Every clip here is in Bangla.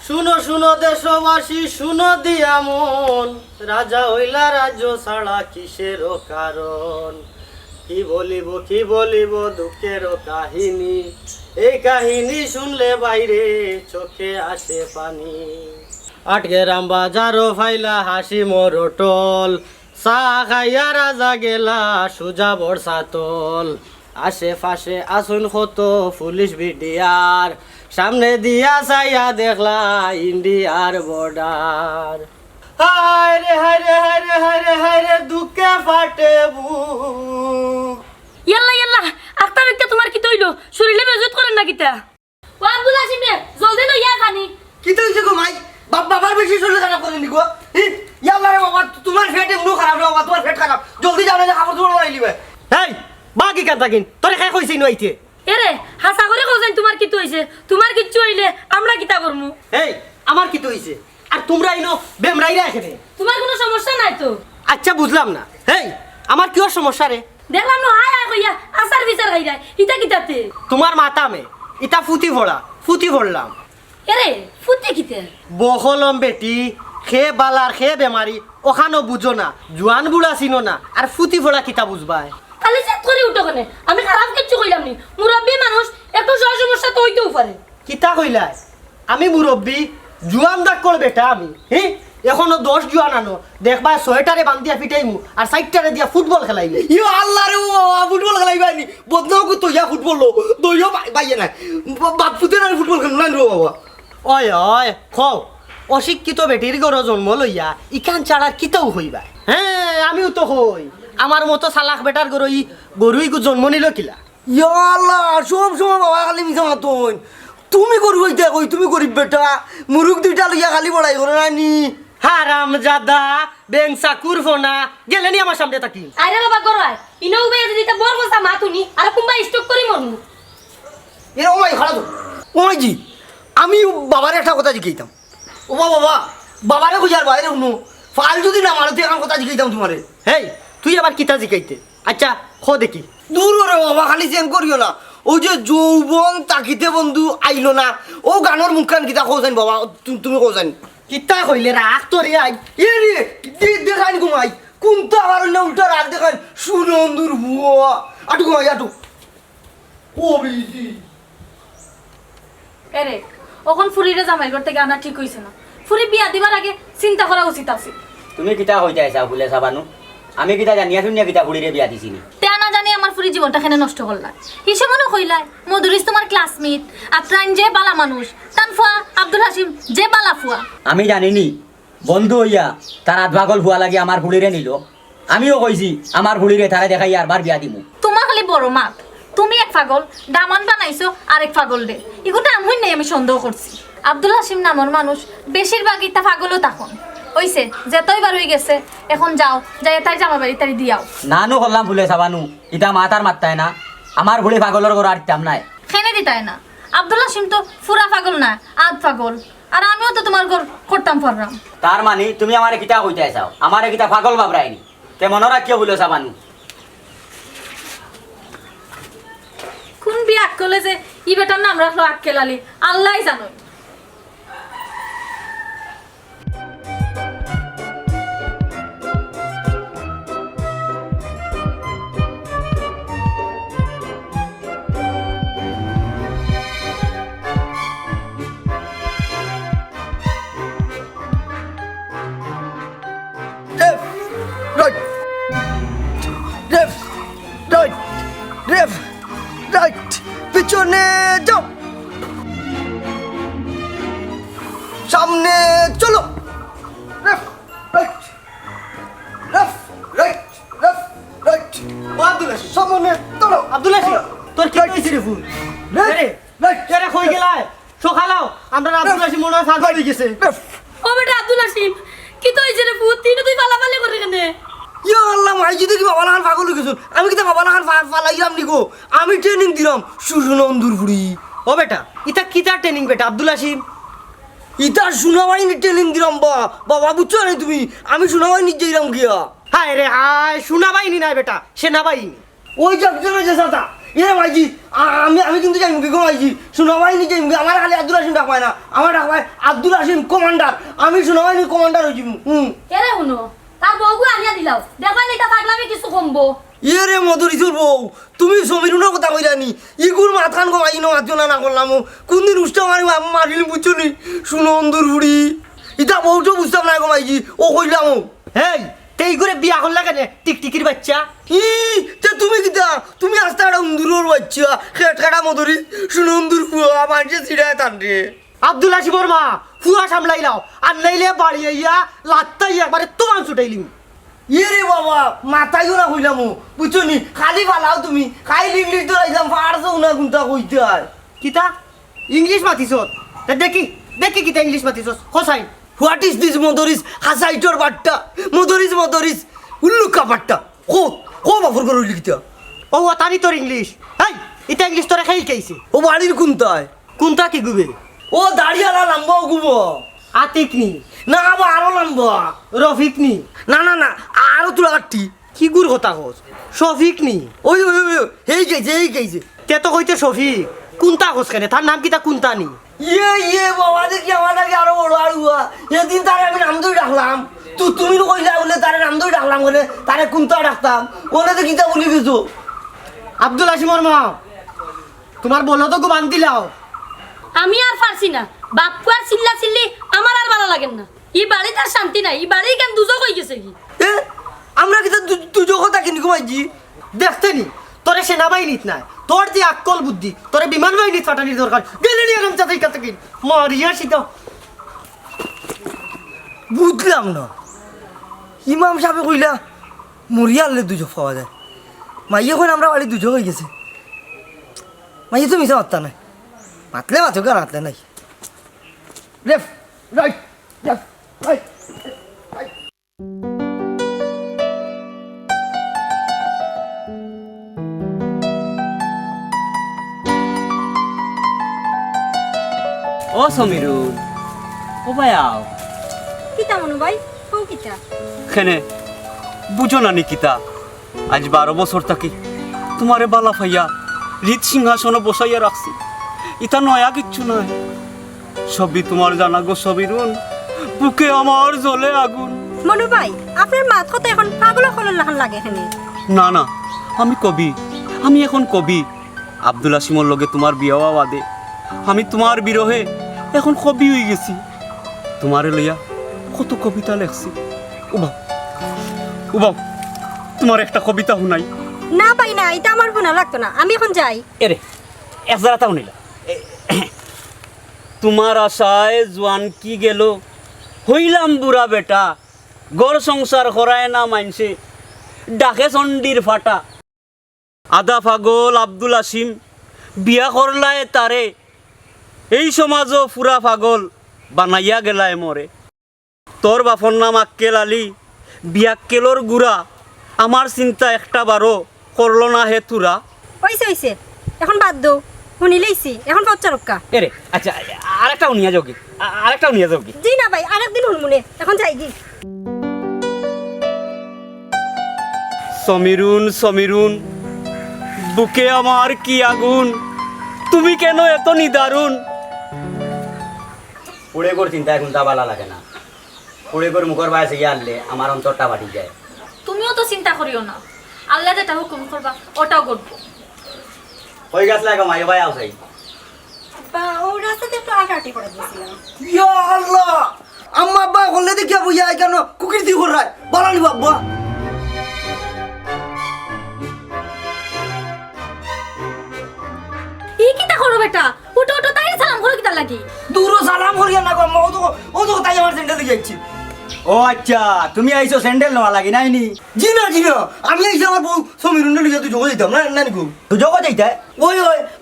শুনো শুনো দেশবাসী শুনো দিয়া মন, রাজা হইলা রাজ্য ছাড়া কিসের কারণ। কি বলিব দুঃখের কাহিনী, এই কাহিনী শুনলে বাইরে চোখে আসে পানি। আটকে রাম বাজারও ফাইলা হাসি মরটল, চা খাইয়া রাজা গেলা সুজা বর্ষাতল। আশেপাশে আসুন কত পুলিশ বিডিআর, সামনে দিয়া চাইয়া দেখলা ইন্ডিয়ার বর্ডার। হায় রে হায় রে হায় রে হায় রে হায় রে দুঃখে ফাটে বুক। ইয়াল্লা ইয়াল্লা আক্তার একটা তোমার কি তৈলো শরীরে বেজত করেন না কিতা? ও আব্দুল হাসিম রে জলদি লো ইয়া খানি। কি তৈছে গো মাই? বাবার বেশি শরীর খারাপ করে নি গো। ইয়াল্লা রে বাবা তোমার পেটে মুখ খারাপ রে বাবা, তোমার পেট খারাপ, জলদি যাও না খাবার তোমার লাইলিবে। হেই বাকি কাটা কিন তোরে খাই কইছি নইতে। এরে হাসা করে কইছেন তোমার কি তৈছে? তোমার কিচ্ছু হইলে আমরা কিতা করমু? এই আমার কি হইছে? আর তোমরা ইনো বেমরাইরা এখানে। তোমার কোনো সমস্যা নাই তো? আচ্ছা বুঝলাম না। হেই আমার কি সমস্যা রে? দেখলাম না হায় হায় কইয়া আসার বিচার গাইরা ইতা কিতাতে? তোমার মাথা মে ইটা ফুটি ভরলাম। এরে ফুটি কিতে? বহলম বেটি খে বালার খে বেমারি ওখানো বুঝো না, জোয়ান বুড়া চিনো না, আর ফুটি ফোড়া কিতা বুঝবাই? খালি চেক করে উঠো কেন? আমি খারাপ কিচ্ছু কইলাম নি। মুরব্বী মানুষ একটু সমস্যা তো হইতেও পারে। কিতা কইলাই? আমি মুরব্বী জুয়ান দাগ কর বেটা আমি। এখনো 10 জুয়ান আনো দেখবা, 6টারে বান্ধিয়া ফিটাইমু আর 4টারে দিয়া ফুটবল খেলাইবে। ইয়ো আল্লাহ রে বাবা ফুটবল খেলাইবানি বদনাও কো তো ইয়া ফুটবল লো দইও বাইয়ে না বাপ ফুটে না ফুটবল খেলা না রে বাবা। ওই ওই খো অশিক্ষিত বেটির গড় জন্ম লইয়া ইখান ছাড়া কিতাও হইবা? হ্যাঁ আমিও তো হই। আমার মতো সালাক বেটার গরুই জন্ম নিল কিলা? ইয়া আল্লাহ সব সময় বাবা খালি মিছা মাতন। তুমি গরু হইতে কই, তুমি গরিব বেটা, মুরুখ দুইটা লইয়া খালি বড়াই করে নানি। হারাম জাদা বেং চাকুর ফোনা গেলেনি আমার সামনে থাকি। আরে বাবা গরাই ইনো উবে দিতে বড় বসা মাতুনি আর কুম্বা স্টক করি মরমু। এ ও মাই খালা তো ও মাই জি আমি বাবার একটা কথা জিগাইতাম। ও বাবা বাবারে কইয়ার বাইরে উনো ফাল যদি না মারতে এখন কথা জিগাইতাম তোমারে। হেই তুই আবার কিতা জিকাইতে? আচ্ছা খো দেখি। দূর রে বাবা খালি চেন করিও না। ও যে যৌবন তাকিতে বন্ধু আইলো না, ও গানের মুখখান কিতা কইছেন বাবা, তুমি কইছেন কিতা কইলে রাগ তোরে আই। এ রে দেখান ঘুমাই কোনটা আর না উল্টা রাগ দেখান সুনন্দুর বুয়া আটু ঘুমাই আটু ও বিজি। এরে ওখন ফুরিরে জামাই করতে গানা ঠিক হইছে না। ফুরি বিয়া দিবার আগে চিন্তা করা উচিত আছে। তুমি কিতা কইতে আইছা ফুলে সাবানু? আমি কিতা জানিয়া শুনিয়া কিতা ফুলিরে বিয়া দিছিনি? তে না জানি আমার ফুরি জীবনটা কেন নষ্ট করলা। হিসেবে মনে কইলা মধুরিস তোমার ক্লাসমেট, আপ্রাণ যে বালা মানুষ, তানফুয়া আব্দুল হাসিম যে বালা ফুয়া। আমি জানিনি বন্ধু হইয়া তার আধ পাগল ফুয়া লাগি আমার ফুলিরে নিল। আমিও কইছি আমার ফুলিরে তারা দেখাই আর বার বিয়া দিমু। তোমার খালি বড় মাত, তুমি এক পাগল দামান বানাইছো আরেক পাগল দে, এগুলো এমন নেই আমি সন্দেহ করছি। আব্দুল হাসিম নামের মানুষ বেশিরভাগই তা পাগলও তখন হইছে যেতই বার হয়ে গেছে। এখন যাও যাই তাই জামা বাড়ি তাই দিয়াও। নানু করলাম ফুলে সাবানু ইটা মাতার মাত্তায় না, আমার ফুলি পাগলের ঘর আর দিতাম নাই। খেনে দিতাই না। আব্দুল হাসিম তো পুরা পাগল না আধ পাগল, আর আমিও তো তোমার ঘর করতাম ফররাম। তার মানে তুমি আমারে কিতা কইতে আইছাও? আমারে কিতা পাগল বাবরাইনি? তে মনে রাখিও ফুলে সাবানু। কোন বিয়ে আক্কলে যে ই বেটার নাম রাখলো আক্কেল আলী আল্লাহ জানো। পিছনে যাও সামনে চলো। সামনে চলো। আব্দুল হাসিম তোর কি হইছে রে ফুল? রে কই গেলাই সকালাও আমরা আব্দুল হাসিম মনে হয় পাগল হয়ে গেছে। ও বেটা আব্দুল হাসিম কি তো হইছে রে পুত? তুই পালাপালি করে কেনে? ইয়া আল্লাহ মাই যদি কি বাবা লাগান পাগল হয়ে গেছো। আমি কি বাবা লাগান পালাইলাম নিগো, আমি ট্রেনিং দিলাম সুসুনন্দুর ফুড়ি। ও বেটা ইটা কিতা ট্রেনিং বেটা আব্দুল হাসিম? ইটা সুনাবাহিনী ট্রেনিং দিলাম বাবা বুঝছো না তুমি? আমি সুনাবাহিনী যাইলাম গিয়া। হায় রে হায়, সেনাবাহিনী নাই বেটা সেনাবাহিনী। ওই যে একজনের যে সাদা মাইজি আমি কিন্তু যাই মুখে মাইজি সোনাবাহিনী যাই মুখে আমার খালি আব্দুল হাসিম ডাক পায় না আমার ডাক পায় আব্দুল হাসিম কমান্ডার আমি সোনাবাহিনীর কমান্ডার হয়েছি কেরে শুনো তার বউকে আনিয়া দিলাও দেখবা এটা পাগলামি কিছু কমবো রে মধুরিচুর বউ তুমি সমীরুনের কথা কইরানি ইগুর মাথান কমাই না মাতজনা না করলাম কোনদিন উষ্টা মারিলি বুঝছো নি শুনো অন্দুর বুড়ি ইটা বউটো বুঝতাম না কমাইজি ও কইলাম হেই তেই করে বিয়া করলা কেন টিকটিকির বাচ্চা তুমি কিতা তুমি আস্তে একটা উন্দুরের বাচ্চা খেট কাটা মধুরি শুনো অন্দুর ফুয়া মানুষে ছিড়ায় টান রে আব্দুল হাসিমর মা ফুয়া সামলাইলাও আর নাইলে বাড়ি আইয়া লাত্তাই একবারে তোমার ছুটাইলিম রে বাবা মাথায়ও না কইলাম বুঝছো নি খালি পালাও তুমি খাই ইংলিশ তো আইলাম পারছো না কোনটা কইতে হয় কিতা ইংলিশ মাতিছ দেখি দেখি কিতা ইংলিশ মাতিছ হোসাইন হোয়াট ইজ দিস মদরিস হাসাইটর বাট্টা মদরিস উল্লুকা বাট্টা কো বাফর করে লিখিতা ও তানি তোর ইংলিশ হেই এটা ইংলিশ তোরা খাই খাইছে ও বাড়ির কোনটায় কোনটা কি গুবে ও দাঁড়িয়ালা লম্বা গুবো আতিক নি না আবার আরো লম্বা রফিক নি না না না আরো তুলা কাটটি কি গুর কথা কস শফিক নি ওই এই গেছে তে তো কইতে শফিক কোনটা কস কেন তার নাম কিতা কোনটা নি বাবা দেখি আমার নাকি আরো বড় আড়ুয়া এদিন তারে আমি নাম ধরে ডাকলাম তুমি কইলা বলে তারে নাম ধরে ডাকলাম বলে তারে কোনটা ডাকতাম ওনে তো কিতা বলি কিছু আব্দুল হাসিমর মা তোমার বলো তো গো বান্ধি লাও আমি আর পারছি না বাপু আর চিল্লা চিল্লি আমার আর ভালো লাগে না এই বাড়ি তার শান্তি নাই এই বাড়ি কেন দুজক হয়ে গেছে কি আমরা কিতা দুজো কথা কিনি ঘুমাইছি দেখতে নি তোরে সেনাবাহিনীত নাই তোর যে আক্কল বুদ্ধি তোরে বিমান বাহিনীত ফাটানির দরকার গেলে নিয়ে গেলাম চাতাই কাছে কিন মারিয়া সীতা বুঝলাম না ইমাম সাহেব কইলা মরিয়া আনলে দুজো পাওয়া যায় মাইয়ে এখন আমরা বাড়ি দুজো হয়ে গেছে মাইয়ে তো মিশা মারতা নাই মাতলে মাথো কেন মাতলে নাই লেফট রাইট রাইট ও সমীরুল ও ভাই আও কিতা মনু ভাই ও কিতা খেনে বুঝো না নিকিতা আজ 12 বছর থাকি তোমারে বালা ফাইয়া হৃদ সিংহাসনে বসাইয়া রাখছি ইতা নয়া কিচ্ছু নাই সবই তোমার জানা গো সবিরুন বুকে আমার জ্বলে আগুন মনু ভাই আপনার মাত কথা এখন পাগল খলন লাগান লাগে এখানে না না আমি কবি আমি এখন কবি আব্দুল হাসিমর লগে তোমার বিয়াওয়া বাদে আমি তোমার বিরহে এখন কবি হয়ে গেছি তোমারে লইয়া কত কবিতা লেখছি উবাও তোমার একটা কবিতা শুনাই না পাই না এটা আমার শোনা লাগতো না আমি এখন যাই এরে একজারা তাও নিলা তোমার আশায় জোয়ান কি গেল হইলাম বুড়া বেটা গড় সংসার করায় না মানছে ডাকে চন্ডির ফাটা আদা পাগল আব্দুল হাসিম বিয়া করলায় তারে এই সমাজও ফুরা পাগল বানাইয়া গেলায় মরে তোর বাপর নাম আক্কেল আলী বিয়াক্কেলর গুড়া আমার চিন্তা একটা বারো করলো না হে তুরা হইছে এখন বাদ দো শুনিলেইছি এখন পচ্চা রক্কা এরে আচ্ছা আরেকটাও নিয়ে যাও কি জি না ভাই আরেকদিন শুনমুনে এখন যাই কি সমীরুন বুকে আমার কি আগুন তুমি কেন এত নিদারুন পুড়ে কর চিন্তা এখন তা ভালো লাগে না পুড়ে কর মুখর বাইরে গিয়ে আনলে আমার অন্তরটা বাড়ি যায় তুমিও তো চিন্তা করিও না আল্লাহ যেটা হুকুম করবা ওটাও করবো হয়ে গেছে লাগে মাই ভাই আউসাই বা ও রাস্তাতে একটু আগাটি করে দিয়েছিলাম ইয়া আল্লাহ আম্মা আব্বা হলে দেখিয়া বুঝা কেন কুকির দি কর রায় বালানি বাব্বা এই কিতা করো বেটা উঠো তাই সালাম করো কিতা লাগি দূর সালাম করিয়া না গো ও তো তাই আমার সেন্টার দিকে যাচ্ছি ও আচ্ছা তুমি আইছো স্যান্ডেল নেওয়া লাগি নাইনি জি না আমি আইসি আমার বউ সমীরুন্ডে লিখে তুই যোগ দিতাম না না নিকু দুজো যাইতে ওই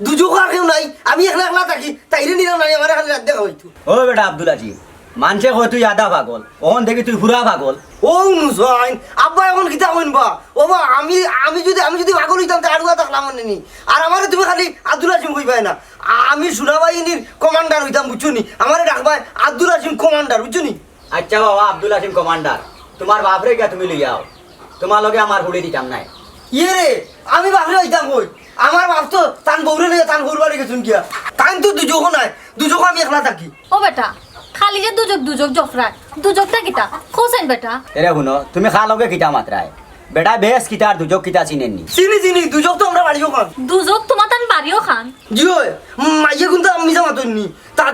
দুজো আর কেউ নাই আমি একলা থাকি তাইরে নিলাম নাই আমার খালি রাত দেখা হইতো ও বেটা আব্দুল আজিজ মানুষে কয় তুই আদা পাগল ওখান থেকে তুই পুরা পাগল ও নুসাইন আব্বা এখন কিতা কইনবা ও বা আমি যদি পাগল হইতাম তা আড়ুয়া থাকলাম নি আর আমারে তুমি খালি আব্দুল হাসিম কইবাই না আমি সোনাবাহিনীর কমান্ডার হইতাম বুঝছনি আমারে ডাকবাই আব্দুল হাসিম কমান্ডার বুঝছনি আচ্ছা বাবা আব্দুল হাসিম কমান্ডার তোমার বাপরে গিয়া তুমি লইয়াও তোমার লগে আমার হুড়ি দিতাম নাই রে আমি বাপরে হইতাম কই আমার বাপ তো তান বউরে নিয়ে তান বউর বাড়ি গেছুন কিয়া তান তো দুজকও নাই দুজকও আমি একলা থাকি ও বেটা খালি যে দুজক জফরায় দুজকটা কিতা খোসেন বেটা এরে শুনো তুমি খা লগে কিতা মাত্রায় বেটা বেশ কিতা আর দুজক কিতা চিনেননি চিনি চিনি দুজক তো আমরা বাড়িও খান দুজক তোমার তান বাড়িও খান জিও মাইয়ে কিন্তু আমি যা মাতনি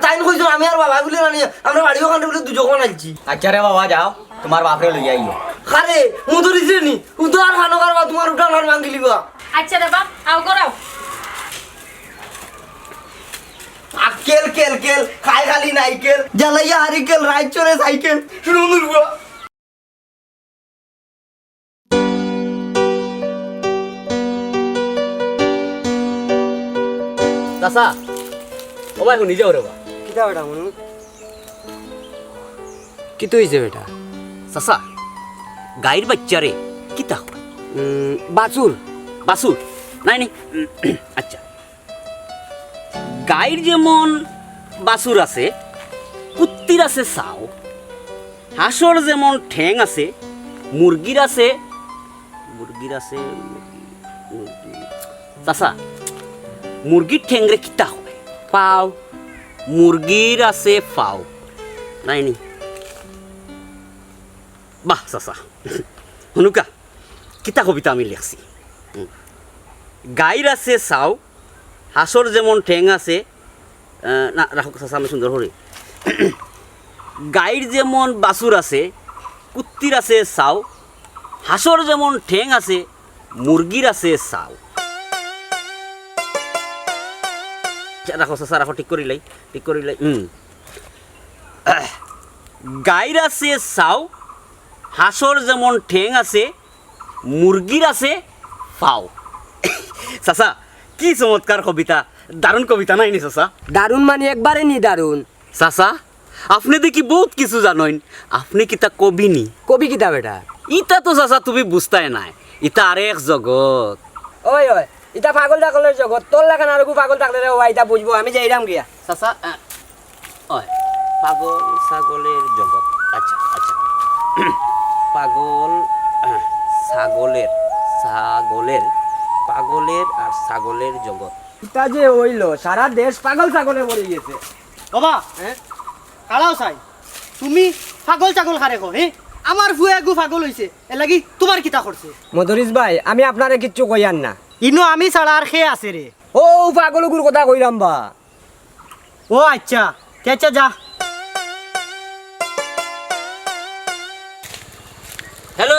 তাইন কইছো আমি আর বাবা বলে রানি আমরা বাড়িও খান বলে দুজকও নাইছি আচ্ছা রে বাবা যাও তোমার বাপরে লই আইও খারে মুদরিছে নি উদার খানো করবা তোমার উঠান আর মাঙ্গি লিবা আচ্ছা রে বাপ আও করাও আকেল কেল কেল খাই খালি নাইকেল জ্বালাইয়া হারিকেল রাইট চড়ে সাইকেল শুনুন চাচা ও ভাই শুনি যাও রে বা কিতা বেটা মনু কি তো হয়েছে বেটা চাচা গাইর বাচ্চারে কিতা বাছুর বাসুর নাই নি আচ্ছা গাইর যেমন বাসুর আছে কুত্তির আছে চাও হাঁসর যেমন ঠ্যাং আছে মুরগির আছে চাচা মুরগির ঠ্যাংরে কিতা হয় পাও মুরগির আছে ফাও নাই নি বাহ চাচা হনুকা কিতা কবিতা আমি লিখছি গাইর আছে চাও হাঁসর যেমন ঠ্যাং আছে না রাখো চাচা আমি সুন্দর হরি গাইর যেমন বাছুর আছে কুত্তির আছে চাও হাঁসর যেমন ঠ্যাং আছে মুরগির আছে চাও রাখো চাচা রাখো ঠিক করিলাই গাইর আছে চাও হাঁসর যেমন ঠ্যাং আছে মুরগির আছে ফাও চাচা কি চমৎকার কবিতা দারুণ কবিতা নাই নি চাচা দারুণ মানে একবারে নি দারুণ চাচা আপনি দেখি বহুত কিছু জানেন আপনি কিতা কবি নি কবি কিতা বেটা ইটা তো চাচা তুমি বুঝতাই নাই ইটা আর এক জগৎ ওই ওই এটা পাগল টাগলের জগৎ তোর লাগান আর পাগল থাকলে রে ওই এটা বুঝবো আমি যাইরাম গিয়া চাচা ওই পাগল ছাগলের জগৎ আচ্ছা আচ্ছা পাগল পাগলের আর ছাগলের জগৎ এটা যে হইলো সারা দেশ পাগল ছাগলে মরে গেছে বাবা হ্যাঁ কালাও চাই তুমি পাগল চাগল খারে কো হে আমার ফুয়া গু পাগল হইছে এ লাগি তোমার কিতা করছে মধুরিস ভাই আমি আপনারে কিচ্ছু কইয়ান না ইনো আমি ছাড়া আর খেয়ে আছে রে ও পাগল গুর কথা কইরাম বা ও আচ্ছা আচ্ছা যা হ্যালো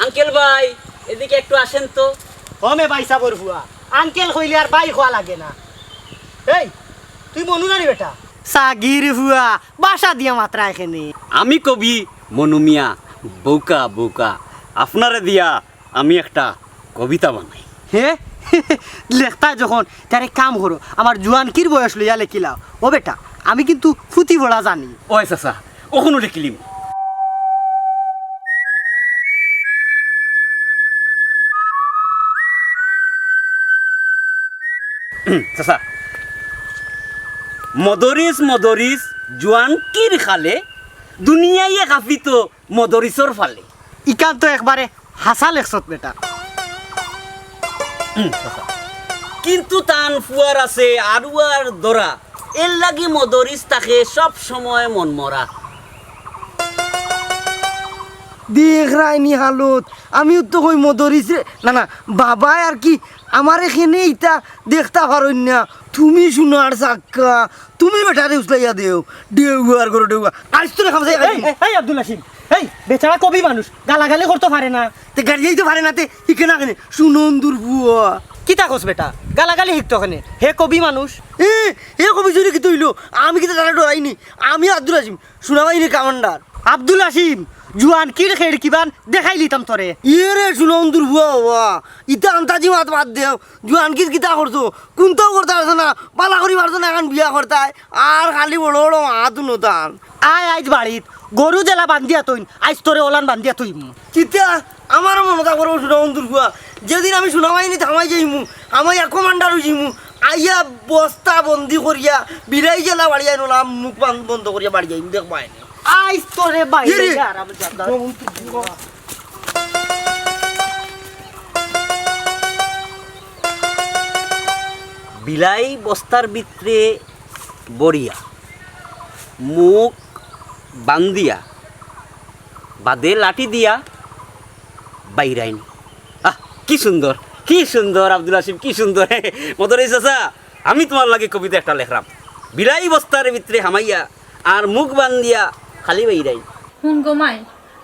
আঙ্কেল ভাই এদিকে একটু আসেন তো হমে বাইসা বর ফুয়া আঙ্কেল কইলে আর বাই খোয়া লাগে না এই তুই মনু না রে বেটা সাগির ফুয়া বাসা দিয়া মাত্রা এখানে আমি কবি মনু মিয়া বৌকা বৌকা আপনারে দিয়া আমি একটা কবিতা বানাই হে লেখতা যখন তার এক কাম করো আমার জুয়ানকির বয়স লইয়া লেখিলাও ও বেটা আমি কিন্তু ফুটি ভরা জানি ওই চাচা ওখানে লিখিলিম চাচা মদরিস মদরিস জুয়ানকির খালে দুনিয়ায় কাফিত মদরিসর ফালে ইকান তো একবারে হাসা লেখছত বেটা কিন্তু তান ফুয়ার আছে আরুয়ার দরা এর লাগি মদরিস তাকে সব সময় মনমরা দেখ রাইনি হালত আমিও তো কই মদরিছে না না বাবা আর কি আমার এখানে ইটা দেখতা পারই না তুমি শোনার চাক্কা তুমি বেটারে উসলাইয়া দেও দেউয়ার করে দেউয়া আজ তো খাম যাই এই আব্দুল হাসিম এই বেচারা কবি মানুষ গালাগালি করতে পারে না তে গাড়িয়েই তো পারে না তে ইকে না কেনে সুনন্দুর বুয়া কিতা কস বেটা গালাগালি শিখতো কেনে হে কবি মানুষ এ কবি যদি কি তৈল আমি কিন্তু তারা ডরাইনি আমি আব্দুল হাসিম শোনাবাইনি কামান্ডার আব্দুল হাসিম জুয়ানকির খেড় কিবান দেখাই লিতাম তোরে ইয়ে রে সুনন্দুর বুয়া বাবা ইটা আন্তাজি মাত বাদ দেও জুয়ানকির কিতা করছো কোনটাও করতে পারছো না পালা করি পারছো না এখন বিয়া করতায় আর খালি বড় বড় হাত নতান আয় আইজ বাড়িত গরু জেলা বান্ধিয়া তৈন আইজ তোরে ওলান বান্ধিয়া তৈম চিতা আমার মনে থাকবো সুনন্দুর বুয়া যেদিন আমি শোনাবাইনি থামাই যাইমু আমি এক কমান্ডার হইমু আইয়া বস্তা বন্দি করিয়া বিলাই জেলা বাড়ি আইলাম মুখ বন্ধ করিয়া বাড়ি যাইম দেখ পাইনি আইজ তোরে বাইরে বিলাই বস্তার ভিতরে বরিয়া মুখ বান্দিয়া বাদে লাঠি দিয়া বাইরাইন। কি সুন্দর কি সুন্দর আব্দুল হাসিম, কি সুন্দর। মদরে চাচা, আমি তোমার লাগে কবিতা একটা লেখলাম, বিলাই বস্তার ভিতরে হামাইয়া আর মুখ বান্দিয়া খালি বাইরাইন। হুন গোমাই,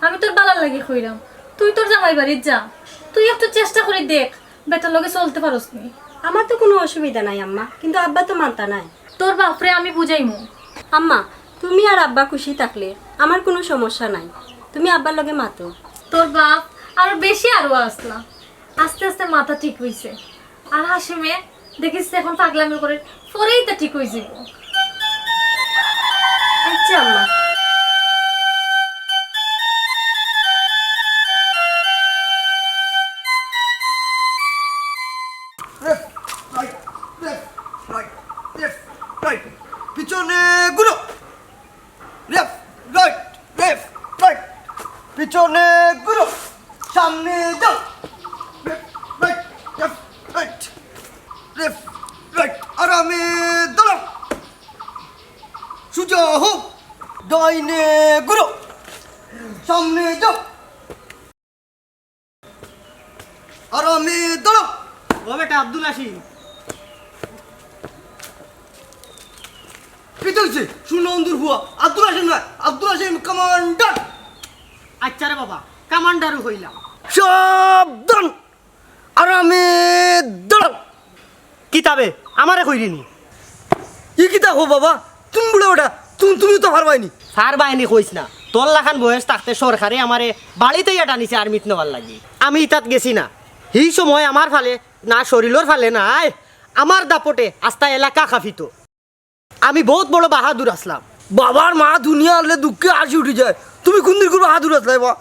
আমি তোর বালার লাগে কইরাম, তুই তোর জামাই বাড়ির যা, তুই একটু চেষ্টা করে দেখ বেটার লগে চলতে পারস নি। আমার তো কোনো অসুবিধা নাই আম্মা, কিন্তু আব্বা তো মানতা নাই। তোর বাপরে আমি বুঝাইমু। আম্মা, তুমি আর আব্বা খুশি থাকলে আমার কোনো সমস্যা নাই, তুমি আব্বার লগে মাতো। তোর বাপ আরো বেশি আরো আসলা, আস্তে আস্তে মাথা ঠিক হইছে। আর হাসিমে দেখিস এখন পাগলামি করে, পরেই তা ঠিক হয়ে যাব। আচ্ছা আম্মা। পিছনে ঘুরো, লেফট রাইট লেফট রাইট, পিছনে ঘুরো, সামনে যাও, right left right left right, আরামে দাঁড়াও, সোজা হোক, ডাইনে ঘুরো, সামনে যাও, আরামে দাঁড়াও। ও বেটা আব্দুল হাসিম, পিছলছে সুনন্দর হুয়া আব্দুল হাসিম নয়, আব্দুল হাসিম কমান্ডার। আচ্ছা রে বাবা, কামান্ডারও হইলাম। সাবধান, আরামে দাঁড়াও। কিতাবে আমারে কইরিনি। ই কিতা হো বাবা, তুমি বুড়া ওটা, তুমি তো পারবাইনি। সার বাহিনী কইস না, তোর লাখান বয়স থাকতে সরকারে আমারে বাড়িতে এটা নিছে আর্মিত নেওয়ার লাগি। আমি ইতাত গেছি না, এই সময় আমার ফালে না শরীরের ফালে নাই, আমার দাপটে আস্তা এলাকা খাফিত। আমি বহুত বড় বাহাদুর আসলাম। বাবার মা দুনিয়া আনলে দুঃখে হাসি উঠে যায়। তুমি কোন দিন বাহাদুর আসলে বা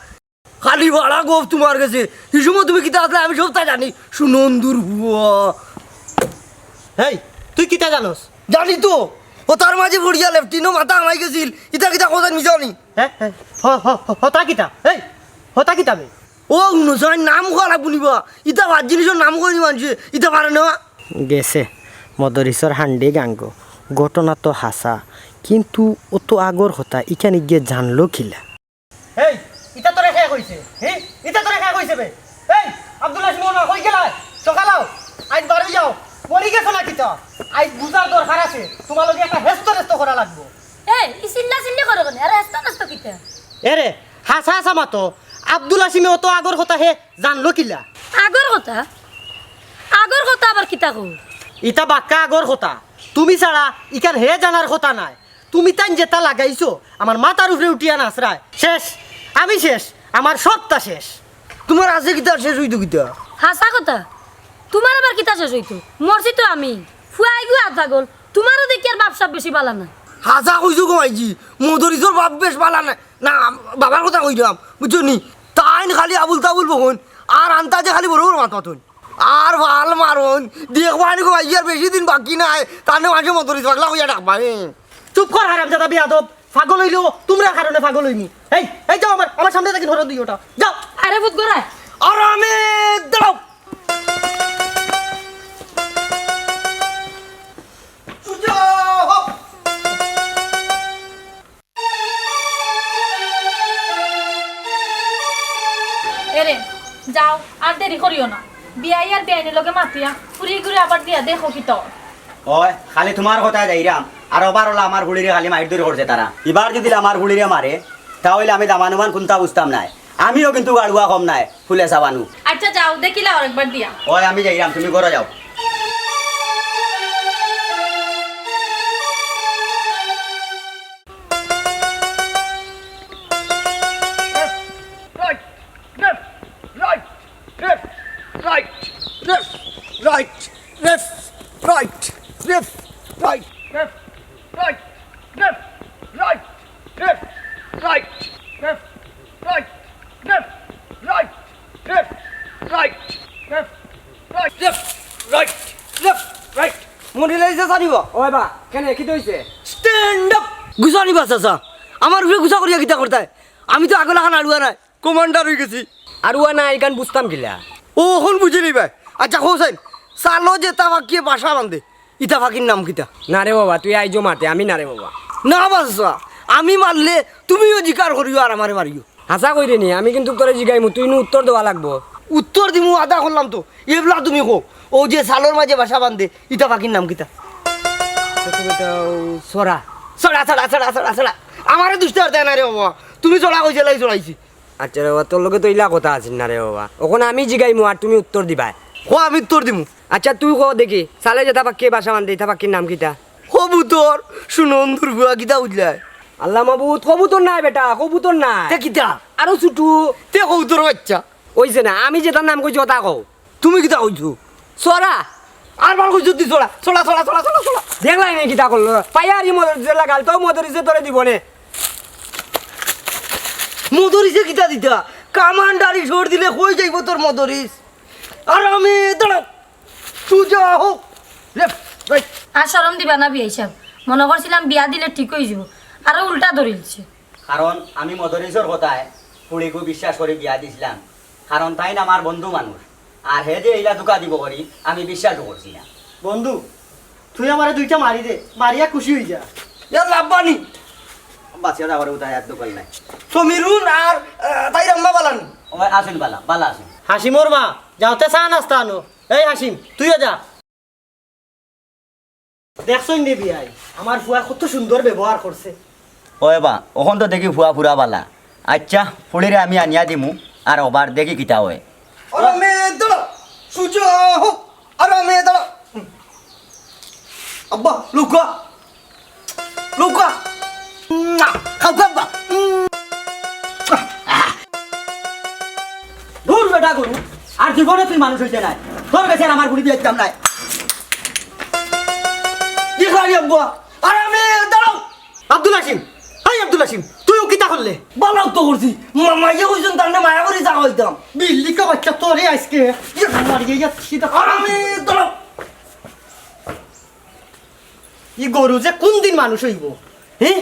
খালি ভাড়া গোপ তোমার কাছে, এই সময় তুমি কিতা আসলে আমি সব তা জানি। সুনন্দর হুয়া, হেই তুই কিতা জানোস? জানি তো, ও তার মাঝে ভরিয়া লেফটিনও মাথা আমাই গেছিল, ইতা কিতা কথা মিশানি। হ্যাঁ হতা কিতা, এই হতা কিতাবে ও উনসাই নাম খোয়া লাগবো নিবা, ইতা ভাত জিনিসের নাম করি মানছে, ইতা পারে না। গেছে মদরিসর হান্ডি গাঙ্গ, ঘটনা তো হাসা, কিন্তু ও তো আগর হতা ইখানে গিয়ে জানলো খিলা। এই ইতা তোরে খেয়া কইছে, হ্যাঁ ইতা তোরে খেয়া কইছে বে। এই আব্দুল হাসিম না কই গেলা? সকালাও আজ বাড়ি যাও, মরি গেছো না কিতা? আজ বুঝার দরকার আছে, তোমার লগে একটা হেস্ত করা লাগবো। এই চিল্লা চিল্লি করো কেন? আরে হাসতা নাস্তা কিতা? এরে হাসা হাসা মাতো, আব্দুল হাসিমে অত আগর কথা হে জানলো কিলা? আগর কথা? আগর কথা আবার কিতা কো? ইতা বাক্কা আগর কথা, তুমি ছাড়া ইকার হে জানার কথা নাই। তুমি তাই যেটা লাগাইছো আমার মাথার উপরে উঠিয়া নাচরায়, শেষ আমি শেষ, আমার সবটা শেষ। তোমার আছে কিতা শেষ হইতো কিতা? হাসা কথা? তোমার আবার কিতা শেষ হইতো? মরছি তো আমি, ফুয়াই গু আধা গোল, তোমারও দেখি আর বাপসাপ বেশি বালা না। হাসা কইছো কমাইছি, মদরিসর বাপ বেশ বালা না, না বাবার কথা কইলাম বুঝছো নি। তাইন খালি আবুল তাবুল বহন আর আন্তাজে খালি বড় বড় মাত মাতুন আর ভাল মারুন দেখবানি কমাইছি। আর বেশি দিন বাকি নাই, তাহলে মাঝে মদরিস পাগলা কইয়া ডাকবা। চুপ কর হারামজাদা বেয়াদব, পাগল হইলো তোমরা কারণে পাগল হইনি। এই যাও আমার সামনে থেকে ধরো দুই ওটা যাও। আরে বুধ গড়ায় আর আমি দাঁড়াও, সোজা হোক। এরে যাও, আর দেরি করিও না। বিয়াই আর বিয়াইনের লগে মাতিয়া ফুরি ঘুরে আবার দিয়া দেখো কি তোর। ওই খালি তোমার কথা যাইরাম, আর ওবার হলো আমার হুলিরে খালি মাইট ধরে করছে তারা। এবার যদি আমার হুলিরে মারে তাহলে আমি দামানুমান কোনটা বুঝতাম নাই। আমিও কিন্তু গাড়ুয়া কম নাই, ফুলে চাবানু। আচ্ছা যাও, দেখিলা আরেকবার দিয়া। ওই আমি যাইরাম, তুমি ঘরে যাও। মনে লাগছে জানিব ওই বা কেন কি হইছে? স্ট্যান্ড আপ গুছা নিবা চাচা, আমার উপরে গুছা করিয়া কিতা করতে? আমি তো আগলা খান আড়ুয়া নাই, কমান্ডার হয়ে গেছি। আর ওয়া না এই গান বুঝতাম কিলা। ও এখন বুঝে নিবা। আচ্ছা হোসেন চালো যে তা বাকিয়ে বাসা বান্ধে, ইটা ফাঁকির নাম কিতা? না রে বাবা তুই আইজো মারতে আমি না রে বাবা। না বাসা, আমি মারলে তুমিও জিকার করিও আর আমারে মারিও। হাসা কইরে নি আমি কিন্তু তোরে জিগাইমু তুই উত্তর দেওয়া লাগবো। উত্তর দিমু আদা করলাম তো, এবলা তুমি কো ও যে সালোর মাঝে বাসা বান্ধে ইটা ফাঁকির নাম কিতা? সরা। ছড়া ছড়া ছড়া ছড়া ছড়া আমারে দুষ্ট আর দেয় না রে বাবা, তুমি চড়া কইছে লাই চড়াইছি। আচ্ছা রে বাবা তোর লগে তো ইলা কথা আছে না রে বাবা, ওখানে আমি জিগাইমু আর তুমি উত্তর দিবা। ও আমি উত্তর দিমু। আচ্ছা তুই কো দেখি সালে যেটা পাক্কে বাসা বান্ধে এটা পাক্কির নাম কিটা? কবুতর সুনন্দর বুয়া কিতা বুঝলাই? আল্লাহ মাবুদ কবুতর নাই বেটা, কবুতর নাই। তে কিতা? আরো ছুটু তে কবুতর বাচ্চা ওইছে না, আমি যেটার নাম কইছি ওটা কও। তুমি কিতা কইছো? সরা। আর বার কইছো দি ছড়া ছড়া ছড়া ছড়া ছড়া ছড়া। দেখলাই নাকি কিটা করলো পাইয়ারি মদর দিলা গাল তো মদরিছে তোরে দিব নে। মদরিসে কিতা দিতা? কামান্ডারি সর দিলে কই যাইব তোর মদরিস? আর আমি দাঁড়াও সুজা হোক লেফট রাইট। আর শরম দিবা না বিয়া হিসাব, মনে করছিলাম বিয়া দিলে ঠিক হয়ে যাব, আরো উল্টা ধরিলছে। কারণ আমি মদরিসর কথায় পুড়িকু বিশ্বাস করে বিয়া দিছিলাম, কারণ তাই না আমার বন্ধু মানুষ, আর হে যে এইলা দুকা দিব করি আমি বিশ্বাসও করছি না। বন্ধু তুই আমারে দুইটা মারি দে, মারিয়া খুশি হয়ে যা। ইয়ার লাভবানি বাচ্চা আবার উঠায় আর দোকান নাই। সমীরুন আর তাই রাম্মা বালানি। ও আসুন বালা বালা আসুন। হাসিমর মা যাওতে চা নাস্তা আনো। এই হাসিম তুইও যা। দেখছই নে বিয়াই আমার ফুয়া কত সুন্দর ব্যবহার করছে। ও এবা ওখন তো দেখি ফুয়া ফুরা বালা। আচ্ছা ফুলিরে আমি আনিয়া দিমু আর ওবার দেখি কিতা হয়। আর আমি দাঁড়াও সুজা হোক। আর আমি দাঁড়াও আব্বা লুকা লুকা খাও খাব্বা। দূর বেটা করু আর জীবনে তুই মানুষ হইতে নাই, তোর কাছে আর আমার গুলি দিয়ে একদম নাই। কি খাই আব্বা? আর আমি দাঁড়াও আব্দুল হাসিম, হাই আব্দুল হাসিম তুইও কিতা করলে? বালাও তো করছি, মাইয়া কইছেন তার না মায়া করে যা হইতাম। বিল্লিকা বাচ্চা তোরে আজকে মারিয়ে যাচ্ছি। আর আমি দাঁড়াও ই গরু যে কোন দিন মানুষ হইব? হ্যাঁ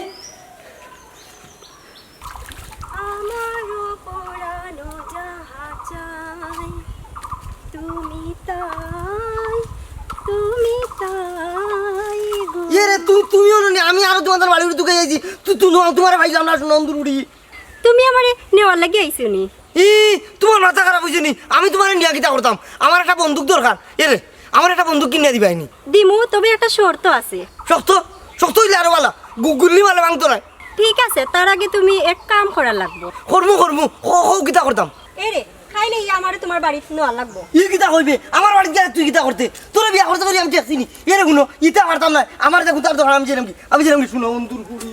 আমারও পরানো যাহা চাই তুমি তাই গো। এ রে তুমিও নি, আমি আরো তোমাদের বাড়ি উড়ে ঢুকে যাইছি। তোমার ভাইলাম না নন্দুর উড়ি। তুমি আমারে নেওয়ার লাগে আইছো নি? ই তোমার মাথা খারাপ হয়েছে নি? আমি তোমার নিয়া কিতা করতাম? আমার একটা বন্দুক দরকার। এ রে আমার একটা বন্দুক কিনে দিবাইনি। দিমু, তবে একটা শর্ত আছে। শক্ত শক্ত হইলে আরো বালা, গুল্লি মালে ভাঙতো নাই। ঠিক আছে, তার আগে তুমি এক কাম করা লাগবো। কর্মু কিতা করতাম? এরে খাইলে আমারে তোমার বাড়িতে নেওয়া লাগবো। ই কিতা কইবে? আমার বাড়িতে গেলে তুই কিতা করতে? তোরা বিয়া করতে পারি আমি দেখছি নি। এরে গুনো ইতা পারতাম না। আমার দেখো তার দরকার আমি যেরকম কি শুনো বন্ধুর কুড়ি।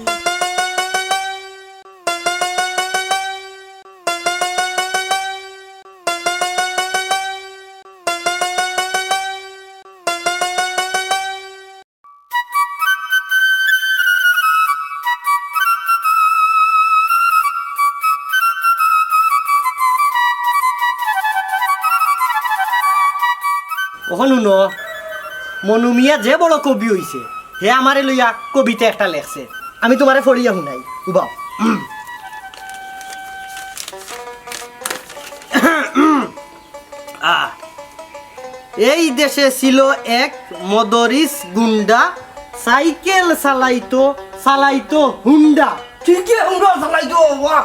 ওখানে ন মনু মিয়া যে বড় কবি হইছে হে আমারে লইয়া কবিতা একটা লেখছে, আমি তোমারে ফড়িয়া শুনাই উবাও। এই দেশে ছিল এক মদরিস গুন্ডা, সাইকেল চালাইতো হুন্ডা। ঠিকই আমরা চালাইতো বাহ।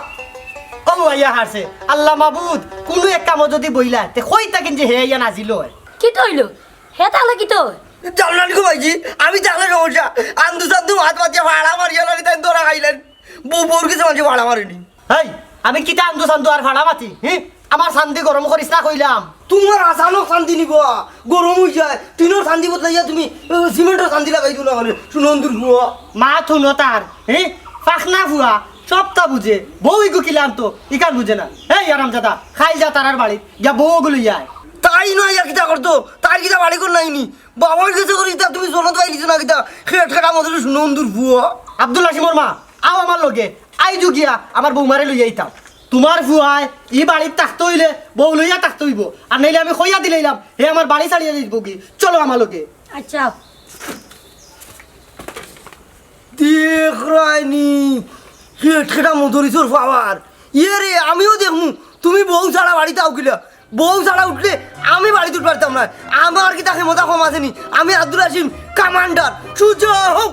ইয়া হারছে আল্লাহ মাবুদ কোনো এক কামো যদি বইলা তে কইতা কিন্তু হে ইয়া নাজিল হয়। কি তৈল হে তাহলে কি তো জানলানি গো ভাইজি, আমি জানলে সমস্যা। আন্দু সান্দু হাত পাতিয়ে ভাড়া মারিয়া লাগি তাই দৌড়া খাইলেন। বউর কিছু মানুষ ভাড়া মারিনি। হেই আমি কিতা আন্দু সান্দু আর ভাড়া মাতি? আমার শান্তি গরম করিস না কইলাম। তোমার আসানো শান্তি নিব, গরম হয়ে যায়। টিনের শান্তি বদলাইয়া তুমি সিমেন্টের শান্তি লাগাই দিও না মানে সুনন্দুর বুয়া। মা থুনো তার পাখনা ফুয়া সবটা বুঝে, বউ ইগু কিলাম তো ইকান বুঝে না। এই আরাম দাদা খাই যা তারার বাড়ি যা বউ গুলো যায়। তাই নয় ইয়া কিতা করতো, তার কিতা বাড়ি কর নাইনি। বাবার কাছে করি তা তুমি জনত পাইলিছ না কিতা খেট খেটা মতো সুনন্দুর বুয়া। আব্দুল হাসিমর মা আও আমার লগে আইজু গিয়া আমার বৌমারে লইয়া আইতাম। তোমার ফুয়ায় ই বাড়ির থাকতে হইলে বউ লইয়া থাকতে হইব, আর নাইলে আমি খইয়া দিলাম হে আমার বাড়ি ছাড়িয়ে দিব কি। চলো আমার লগে। আচ্ছা দেখ রাইনি খেট খেটা মধুরিচোর পাওয়ার। ইয়ে রে আমিও দেখমু তুমি বউ ছাড়া বাড়িতে আউকিলা। বউ ছাড়া উঠলে আমি বাড়িতে উঠতে পারতাম না। আমার কি তাকে মজা কম আসেনি? আমি আব্দুল হাসিম কমান্ডার সুযোগ